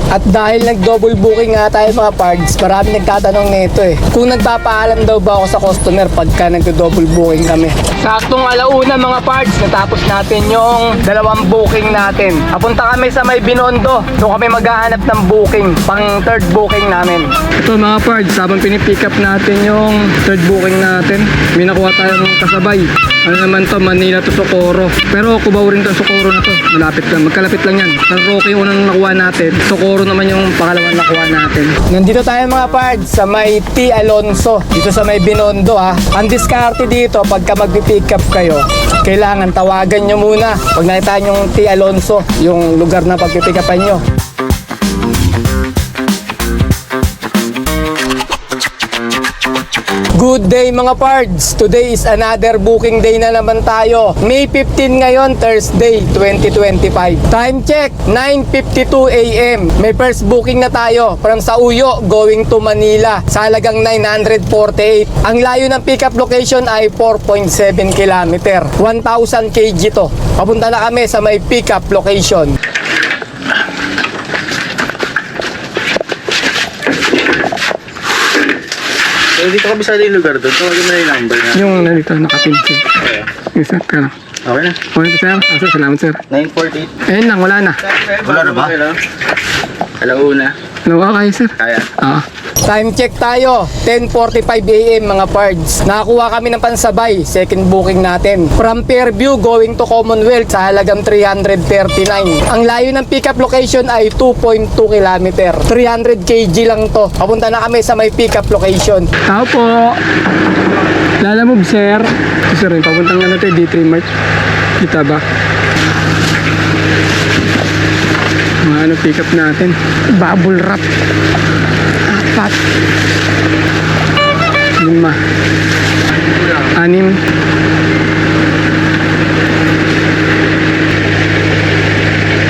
At dahil nag-double booking nga tayo mga pards, marami nagtatanong nito kung nagpapaalam daw ba ako sa customer pagka nag-double booking kami. Saktong alauna mga pards, natapos natin yung dalawang booking natin. Papunta kami sa may Binondo, doon kami maghahanap ng booking, pang third booking namin. Ito mga pards, habang pinipick up natin yung third booking natin, may nakuha tayong kasabay. Ano naman to, Manila to Socorro. Pero Cubao rin to, Socorro na to. Malapit lang, magkalapit lang yan. San Roque yung unang nakuha natin. Socorro naman yung pangalawang nakuha natin. Nandito tayo mga pards sa may T. Alonso. Dito sa may Binondo ha. Ang diskarte dito, pagka magpipick up kayo, kailangan tawagan nyo muna. Pag nakita nyo yung T. Alonso, yung lugar na pagpipick upan nyo. Good day mga pards! Today is another booking day na naman tayo. May 15 ngayon, Thursday 2025. Time check, 9:52 AM. May first booking na tayo from Sauyo going to Manila sa halagang 948. Ang layo ng pickup location ay 4.7 km. 1,000 kg to. Papunta na kami sa may pickup location. So, dito kami sa yung lugar doon. Tawagin mo na yung number na. Yung nalito, nakapinsin. Yes, sir. Kaya lang. Okay na. Okay na, sir. Sir, salamat, sir. 948. Ayun lang, wala na. Wala na ba? Alauna. Ano ba kayo, sir? Kaya. Time check tayo, 10:45 AM mga pards. Nakakuha kami ng pansabay, second booking natin. From Fairview going to Commonwealth sa halagang 339. Ang layo ng pickup location ay 2.2 km. 300 kg lang to. Papunta na kami sa may pickup location. Tao po. Lalamove, sir. Sir, papuntang ano tayo, D3 Mart. Kita ba? Mga ano pick up natin, bubble wrap, 4, 5, 6.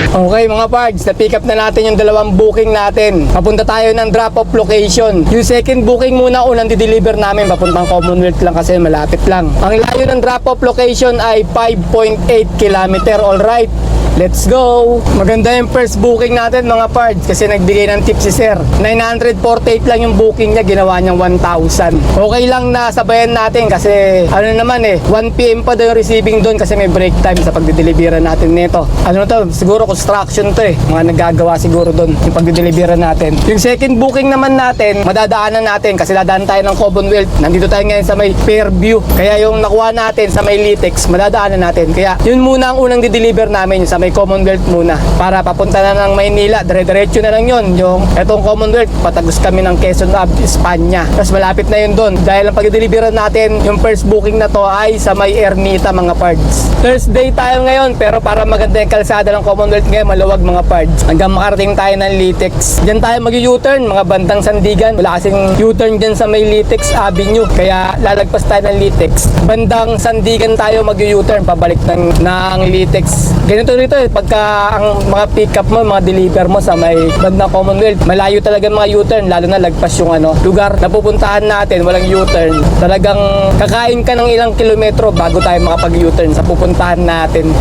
Okay mga pards, na-pick up na natin yung dalawang booking natin. Papunta tayo ng drop-off location. Yung second booking muna unang di-deliver namin, papuntang Commonwealth lang kasi malapit lang. Ang layo ng drop-off location ay 5.8 km. Alright, let's go! Maganda yung first booking natin mga pards kasi nagbigay ng tip si sir. 948 lang yung booking niya, ginawa niyang 1,000. Okay lang na sabayan natin kasi ano naman 1 PM pa daw yung receiving doon kasi may break time sa pagdideliveran natin nito. Ano to? Siguro construction to mga naggagawa siguro doon yung pagdideliveran natin. Yung second booking naman natin, madadaanan natin kasi dadaan tayo ng Commonwealth. Nandito tayo ngayon sa may Fairview. Kaya yung nakuha natin sa may Litex, madadaanan natin. Kaya yun muna ang unang di-deliver namin, yung sa may Commonwealth muna. Para papunta na ng Maynila, dire-diretso na lang yun. Yung etong Commonwealth, patagos kami ng Quezon Ave, Espanya. Tapos malapit na yun doon. Dahil ang pag-deliveran natin, yung first booking na to ay sa may Ermita mga pards. Thursday tayo ngayon, pero para maganda yung kalsada ng Commonwealth ngayon, maluwag mga pards. Hanggang makarating tayo ng Litex. Diyan tayo mag-U-turn, mga bandang Sandigan. Wala kasing U-turn dyan sa may Litex Avenue. Kaya lalagpas tayo ng Litex. Bandang Sandigan tayo mag-U-turn, pabalik ng Litex. Ganito rito pagka ang mga pick up mo, mga deliver mo sa may bandang Commonwealth, malayo talaga mga U-turn, lalo na lagpas yung lugar na pupuntahan natin, walang U-turn. Talagang kakain ka ng ilang kilometro bago tayo makapag-U-turn sa pupuntahan natin.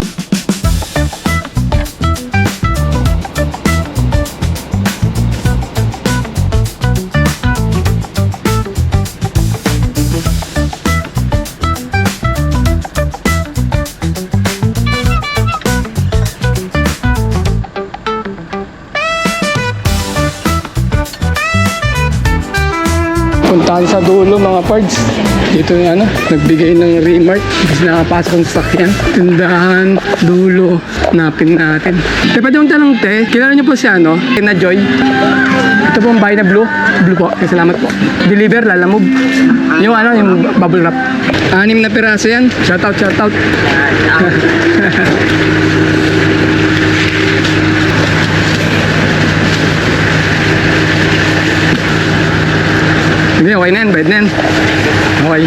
Puntahan sa dulo mga pards. Dito yung nagbigay ng remark kasi nakapasok ang sasakyan. Tindahan, dulo, hanapin natin. Pwede mong tanong kilala niyo po si na Joy? Ito po ang bahay na blue. Blue po, salamat po. Deliver, lalamove. Yung yung bubble wrap. 6 na piraso yan. Shout out, shout out. Hindi, okay na yan, bayad na yan. Okay.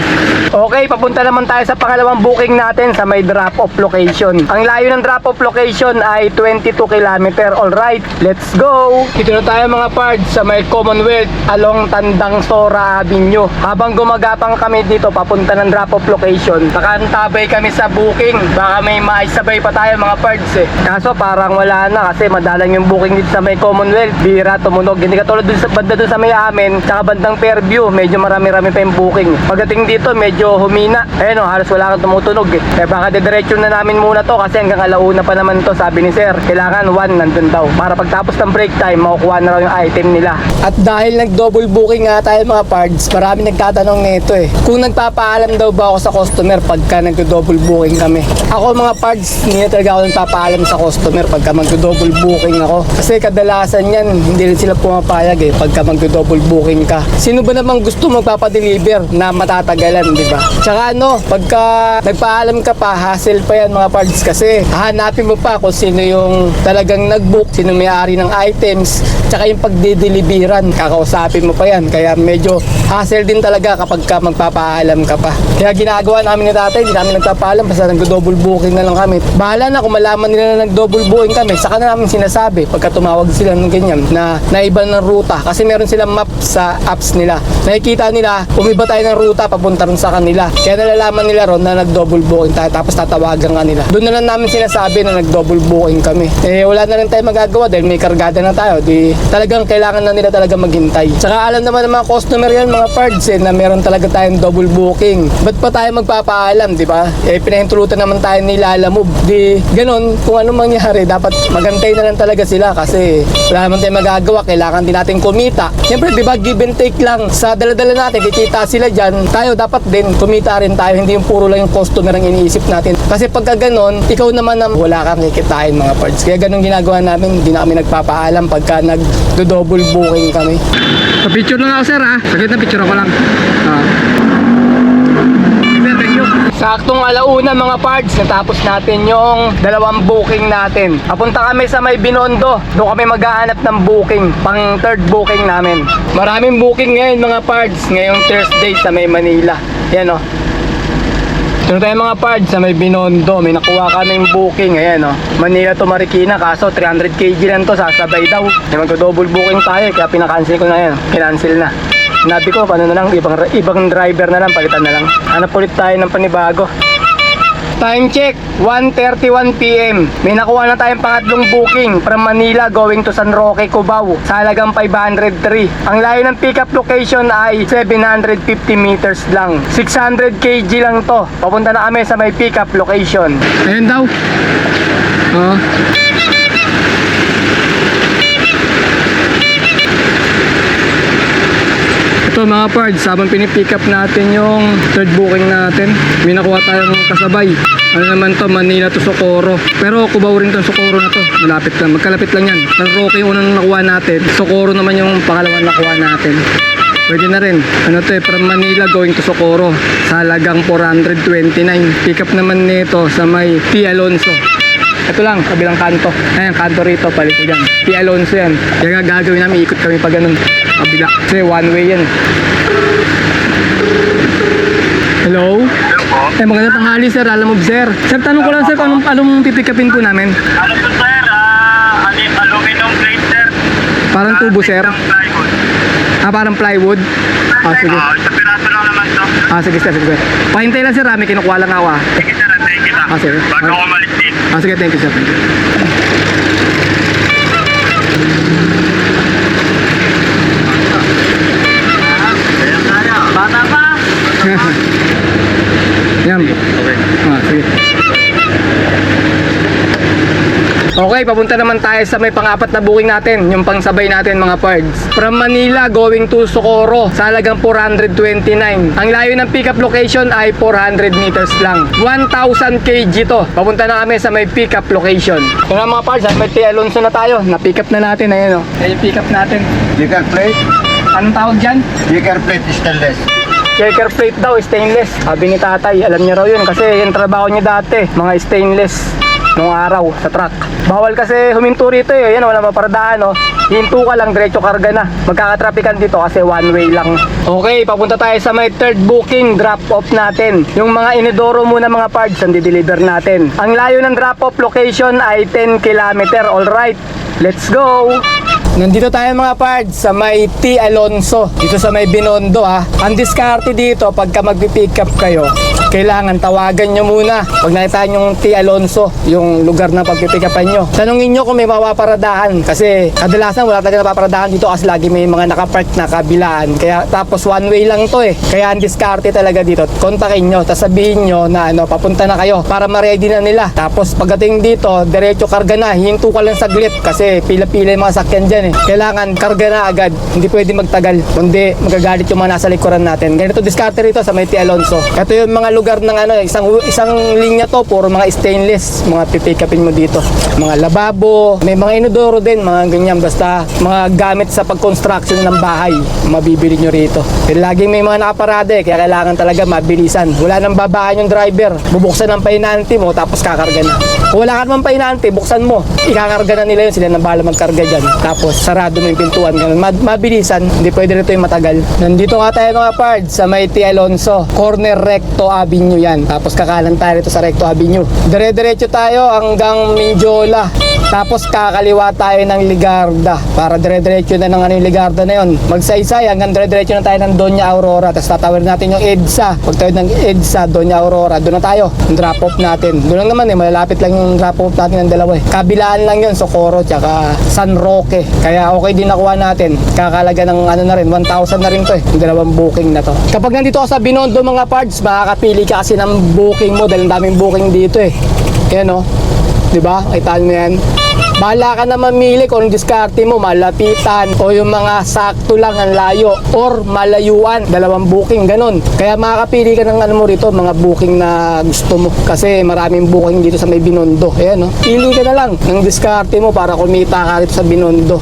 Okay, papunta naman tayo sa pangalawang booking natin sa may drop-off location. Ang layo ng drop-off location ay 22 km. Alright, let's go! Dito na tayo mga pards sa may Commonwealth along Tandang Sora Avenue. Habang gumagapang kami dito papunta ng drop-off location, nakaantabay kami sa booking. Baka may maisabay pa tayo mga pards eh. Kaso parang wala na kasi madalang yung booking dito sa may Commonwealth. Bira, tumunog. Hindi katulad dun sa banda dun sa may amin, tsaka bandang Fairview, medyo marami-rami pa yung booking. Pagdating dito, medyo humina. Ayun o, halos wala kang tumutunog eh. Kaya baka dediretso na namin muna to kasi hanggang alauna pa naman to, sabi ni sir. Kailangan 1 nandun daw. Para pagtapos ng break time, makukuha na raw yung item nila. At dahil nag-double booking nga tayo mga pards, marami nagtatanong nito eh. Kung nagpapaalam daw ba ako sa customer pagka nag-double booking kami. Ako mga pards, hindi na talaga ako nagpapaalam sa customer pagka mag-double booking ako. Kasi kadalasan yan, hindi rin sila pumapayag eh pagka mag-double booking ka. Sino ba namang gusto magpapadeliver na matatagalan, di ba? Tsaka ano, pagka nagpaalam ka pa, hassle pa yan mga pards kasi hahanapin mo pa kung sino yung talagang nag-book, sino may-ari ng items, tsaka yung pagdideliveran, kakausapin mo pa yan. Kaya medyo hassle din talaga kapag ka magpapaalam ka pa. Kaya ginagawa namin ni tatay, hindi namin nagpapaalam, basta nag-double booking na lang kami. Bahala na kung malaman nila na nag-double booking kami, saka na namin sinasabi pagka tumawag sila ng ganyan na naiba ng ruta kasi meron silang map sa apps nila. Nakikita nila, umiba tayo ng ruta papunta rin sa kanila. Kaya nalalaman nila ron na nag-double booking tayo tapos tatawagan ka nila. Doon na lang namin sinasabi na nag-double booking kami. Eh wala na rin tayo magagawa dahil may kargada na tayo. Di talagang kailangan na nila talaga maghintay. Tsaka alam naman ng mga customer yan mga pards eh, na meron talaga tayong double booking. Ba't pa tayo magpapaalam, di ba? Eh pinahintulutan naman tayo ni Lala Move. Di ganun, kung ano mangyari, dapat magantay na lang talaga sila kasi wala naman tayo magagawa. Kailangan din natin kumita. Siyempre, di ba, give and take lang sa dala-dala natin, kikita sila dyan, tayo dapat din kumita rin tayo, hindi yung puro lang yung customer ang iniisip natin. Kasi pagka ganon, ikaw naman na wala kang kikitain mga parts. Kaya ganon ginagawa namin, hindi na kami nagpapaalam pagka nag-double booking kami. Pa-picture lang ako sir ha. Saglit na picture ako lang. Thank you. Saktong alauna mga parts, natapos natin yung dalawang booking natin. Papunta kami sa may Binondo. Doon kami maghahanap ng booking, pang third booking namin. Maraming booking ngayon mga parts, ngayong Thursday sa may Manila. Yan o. Doon tayo mga parts sa may Binondo. May nakuha kaming booking. Ayan o. Manila to Marikina. Kaso 300 kg lang to. Sasabay daw. Mag-double booking tayo. Kaya pinakancel ko na yan. Kinancel na. Sinabi ko, paano na lang, ibang driver na lang, palitan na lang. Hanap ulit tayo ng panibago. Time check, 1:31 PM. May nakuha na tayong pangatlong booking from Manila going to San Roque, Cubao. Sa halagang 503. Ang layo ng pickup location ay 750 meters lang. 600 kg lang to. Papunta na kami sa may pickup location. Ayun daw. Oo. Ito mga pards, habang pinipick up natin yung third booking natin, may nakuha tayong kasabay. Ano naman to, Manila to Socorro. Pero Cubao rin tong Socorro na to. Malapit lang, magkalapit lang yan. San Roque yung unang nakuha natin, Socorro naman yung pangalawang nakuha natin. Pwede na rin. Ano to eh, from Manila going to Socorro. Sa halagang 429. Pick up naman nito sa may P. Alonso. Ito lang, kabilang kanto. Ayan, kanto rito, palit ko dyan. P. Alonso yan. Kaya gagawin namin, ikot kami pa ganun. Kabila. Kasi one way yan. Hello? Eh, magandang tanghali sir, alam mo sir. Sir, tanong ko lang sir, kung anong pipikapin po namin? Ano po sir? Aluminum plate sir. Parang tubo sir? Plywood. Parang plywood? Sige. Sa piraso lang naman to. Sige sir, sige sir. Pahintay lang sir, may kinukuha lang ako Sige sir, antayin kita. sige. Bago ako umalis din. Sige, thank you sir. Thank you. Bata pa. Yan. Okay. Sige. Okay, papunta naman tayo sa may pang-apat na booking natin, yung pangsabay natin mga pards. From Manila going to Socorro, sa halagang 429. Ang layo ng pickup location ay 400 meters lang. 1,000 kg to. Papunta na kami sa may pickup location. Ito na mga pards, may T. Alonso na tayo. Na-pick up na natin, ayun o. Ayun yung pick up natin. Checker plate. Anong tawag dyan? Checker plate stainless. Checker plate daw, stainless. Sabi ni tatay, alam niya raw yun kasi yung trabaho niya dati, mga stainless nung araw sa truck. Bawal kasi huminto rito eh, yan wala maparadahan oh. hinto ka lang, diretso karga na. Magkakatrapikan dito kasi one way lang. Okay, papunta tayo sa may third booking, drop off natin. Yung mga inidoro muna mga parts, ang dideliver natin. Ang layo ng drop off location ay 10 km. Alright, let's go! Nandito tayo mga pards sa may T. Alonso, dito sa may Binondo ha. Ang diskarte dito, pagka magpipick up kayo, kailangan tawagan nyo muna. Pag nakita nyo yung T. Alonso, yung lugar na pagpipick upan nyo, tanungin nyo kung may mapaparadahan. Kasi kadalasan wala talaga napaparadahan dito kasi lagi may mga nakapark na kabilaan. Kaya tapos one way lang to eh. Kaya ang diskarte talaga dito, kontakin nyo, tapos sabihin nyo na papunta na kayo para ma-ready na nila. Tapos pagdating dito, diretso karga na, hinto ka lang saglit kasi pila-pila yung mga sakyan dyan eh. Kailangan karga na agad, hindi pwede magtagal, kundi magagalit yung mga nasa likuran natin. Ganito diskarte rito sa may T. Alonso. Ito yung mga lugar ng isang linya to, puro mga stainless, mga pipick upin mo dito. Mga lababo, may mga inodoro din, mga ganyan, basta mga gamit sa pag-construction ng bahay, mabibili nyo rito. Pero laging may mga nakaparada eh, kaya kailangan talaga mabilisan. Wala nang babaan yung driver, bubuksan ng painante mo, tapos kakarga na. Kung wala ka naman painante, buksan mo, ikakarga na nila yun, sila nang bahala magkarga dyan. Tapos sarado mo yung pintuan, mabilisan, hindi pwede rito yung matagal. Nandito nga tayo mga pards sa may T. Alonso, corner Recto Avenue yan. Tapos kakanan tayo rito sa Recto Avenue. Dire-diretso tayo hanggang Mindiola. Tapos kakaliwa tayo ng Ligarda para dire-diretso na ng yung Ligarda na yun. Magsaysay hanggang dire-diretso na tayo ng Doña Aurora. Tapos tatawid natin yung EDSA. Pag tayo ng EDSA, Doña Aurora, doon na tayo. Yung drop off natin. Doon lang naman malalapit lang yung drop off natin ng dalawa eh. Kabilaan lang yun, Socorro tsaka San Roque. Kaya okay din nakuha natin. Kakalaga ng na rin, 1,000 na rin to eh. Yung dalawang booking na to. Kapag nandito ka sa Binondo mga parts, makakapili ka kasi ng booking mo dahil ang daming booking dito eh. Yan o. Diba? Kitaan mo yan. Bahala ka na mamili kung diskarte mo, malapitan o yung mga sakto lang ang layo or malayuan, dalawang booking, ganun. Kaya makakapili ka ng mo rito, mga booking na gusto mo. Kasi maraming booking dito sa may Binondo. Ayan, no? Pili ka na lang ng diskarte mo para kumita ka rito sa Binondo.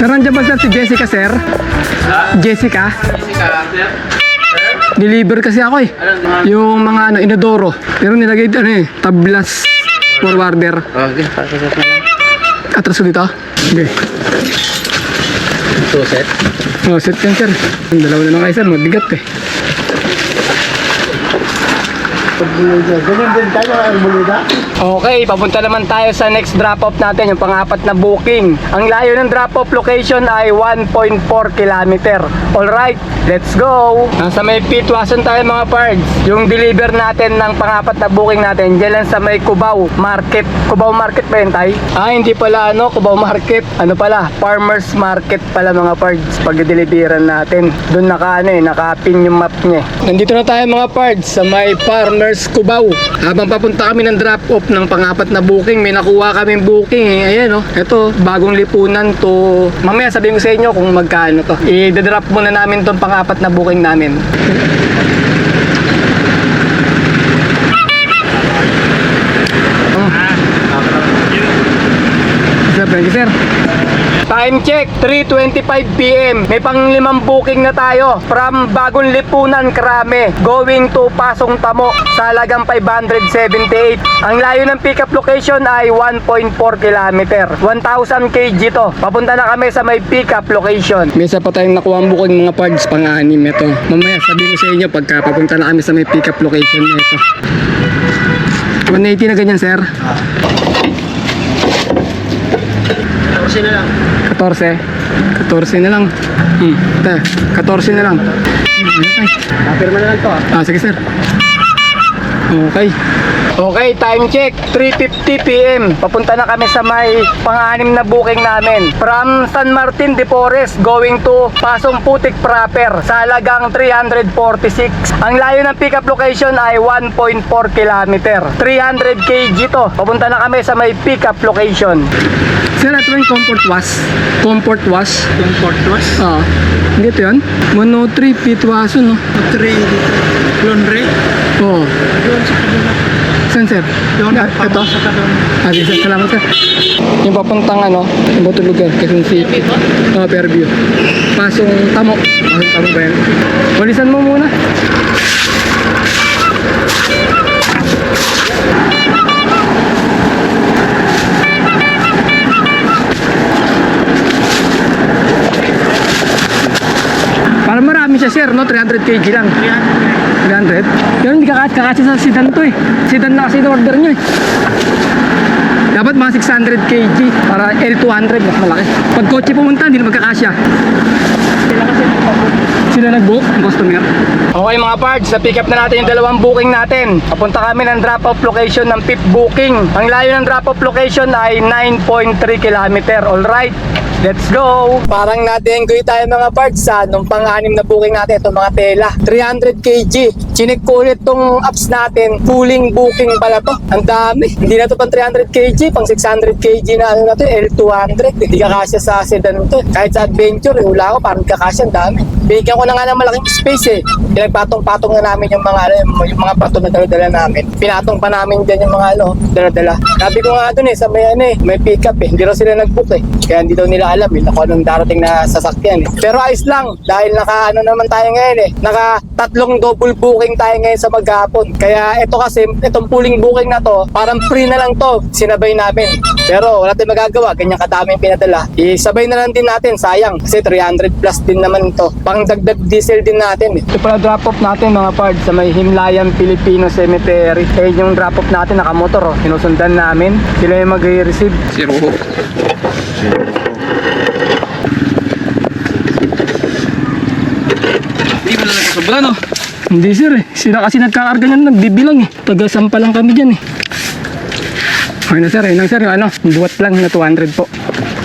Sir, nandiyan ba sir si Jessica, sir? Jessica? Deliver kasi ako eh. Yung mga inodoro. Pero nilagay tablas forwarder. Okay, pasok na lang. Atras ko dito? Okay. 2 set. Oh, set yan sir. Yung dalawa na lang kayo sir, mabigat eh. Okay, papunta naman tayo sa next drop-off natin, yung pang-apat na booking. Ang layo ng drop-off location ay 1.4 km. Alright, let's go! Nasa may Pitwason tayo mga pards. Yung deliver natin ng pang-apat na booking natin, dyan lang sa may Cubao Market. Cubao Market ba yun, tay? Ah, hindi pala Cubao Market. Ano pala? Farmers Market pala mga pards. Pag-deliveran natin. Doon naka-pin yung map niya. Nandito na tayo mga pards sa may Farmers Cubao. Habang papunta kami ng drop-off ng pang-apat na booking, may nakuha kaming booking eh. Ayan oh. Ito, bagong lipunan to. Mamaya sabihin ko sa inyo kung magkano to. I-drop muna namin tong pang-apat na booking namin. Sir, thank you sir. Time check, 3:25 PM. May pang-limang booking na tayo from Bagong Lipunan, Krame, going to Pasong Tamo sa halagang 578. Ang layo ng pickup location ay 1.4 km. 1,000 kg to. Papunta na kami sa may pickup location. May isa pa tayong nakuha ang booking mga parts pang-anim ito. Mamaya sabihin ko sa inyo pagka papunta na kami sa may pickup location nito. 180 na ganyan sir. 14 na lang. 14 na lang. 14 na lang. Papirma na lang to Sige sir. Okay. Okay, time check, 3:50 PM. Papunta na kami sa may pang-anim na booking namin. From San Martin de Porres going to Pasong Putik proper sa halagang 346. Ang layo ng pickup location ay 1.4 km. 300 kg to. Papunta na kami sa may pickup location. Sir, ito yung comfort wash. Comfort wash. Comfort wash. Hindi ito yun? 103 Pitwason, no? 3 laundry. Oo. Doon sa kabila. Saan Saan, sir? Doon, Ito? sa doon. Sige, sir. Salamat, sir. Yung papuntang ano, yung bato lugar, Quezon City. Fairview. Pasong Tamo. Pasong Tamo ba yan? Walisan mo muna. Parang marami siya, sir, no? 300 kg lang. 300? Pero hindi kakasya sa sedan to eh. Sedan na kasi in-order niya eh. Dapat mga 600 kg para L200, mas malaki. Pag kotse pumunta, hindi na magkakasya. Sila nag-book, ang customer. Okay mga pards, na-pick up na natin yung dalawang booking natin. Papunta kami ng drop-off location ng 5th booking. Ang layo ng drop-off location ay 9.3 km. Alright, let's go! Parang na-dengue tayo mga pards sa nung pang-anim na booking natin. Itong mga tela, 300 kg. Chinik ko ulit tong apps natin. Pooling booking pala to. Ang dami. Hindi na to pang 300 kg, pang 600 kg na ano na to, L200. Hindi kakasya sa sedan to. Kahit sa adventure, wala ko, parang kakasya, ang dami. Bigyan ko na nga ng malaking space eh. Pinagpatong-patong na namin yung mga yung mga pato na dala-dala namin. Pinatong pa namin dyan yung mga dala-dala. Sabi ko nga dun eh, sa may pick up eh. Hindi raw sila nag-book eh. Kaya hindi daw nila alam eh, kung anong darating na sasakyan eh. Pero ayos lang, dahil naman tayo ngayon eh. Naka 3 double booking tayo ngayon sa maghapon. Kaya ito kasi, itong pooling booking na to, parang free na lang to, sinabay namin. Pero wala tayong magagawa, ganyan kadaming pinadala. Isabay na lang din natin, sayang. Kasi 300 plus din naman to. Pang dagdag diesel din natin eh. Ito pala drop off natin mga pards sa may Himlayan Filipino Cemetery. Eh yung drop off natin nakamotor oh. Sinusundan namin. Sila yung mag-receive. Zero. Hindi mo na nagkasobra, no? Hindi, sir eh. Sila kasi nagkakarga niyan, nagbibilang eh. Taga-sampa lang kami dyan eh. Okay na, sir. Ayun lang, sir. Yung ano, buwat lang na 200 po.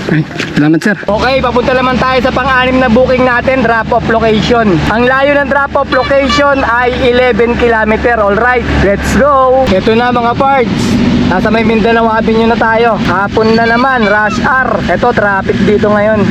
Okay. Salamat, sir. Okay, papunta naman tayo sa pang-anim na booking natin, drop-off location. Ang layo ng drop-off location ay 11 km. Alright, let's go! Ito na mga parts. Nasa may Mindanao Avenue na tayo. Hapon na naman, rush hour. Ito, traffic dito ngayon.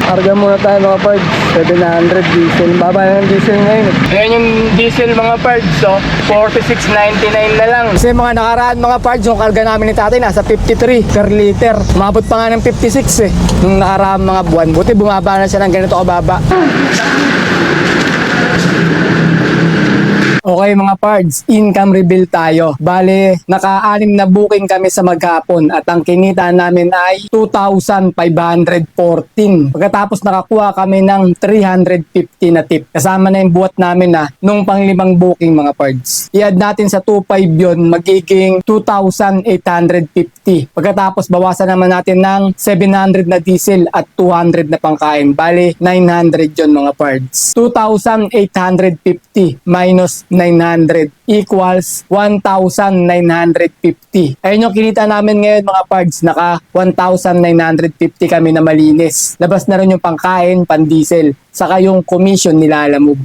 Karga muna tayo mga parts. 700 diesel. Baba na ng diesel ngayon. Ayan yung diesel mga parts. So, 46.99 na lang. Kasi mga nakaraan mga parts, yung karga namin ni tatay nasa 53 per liter. Umabot pa nga ng 56 eh. Nung nakaraan mga buwan. Buti bumaba na siya ng ganito kababa. Okay mga pards, income reveal tayo. Bale, naka-6 na booking kami sa maghapon at ang kinita namin ay 2,514. Pagkatapos nakakuha kami ng 350 na tip. Kasama na yung buwat namin na nung pang-5 booking mga pards. I-add natin sa 2,500 yun, magiging 2,850. Pagkatapos bawasan naman natin ng 700 na diesel at 200 na pangkain. Bale, 900 yun mga pards. 2,850 minus 900 equals 1,950. Ayun yung kinita namin ngayon mga pards. Naka 1,950 kami na malinis. Labas na rin yung pangkain, pan-diesel. Saka yung commission nila alam mo.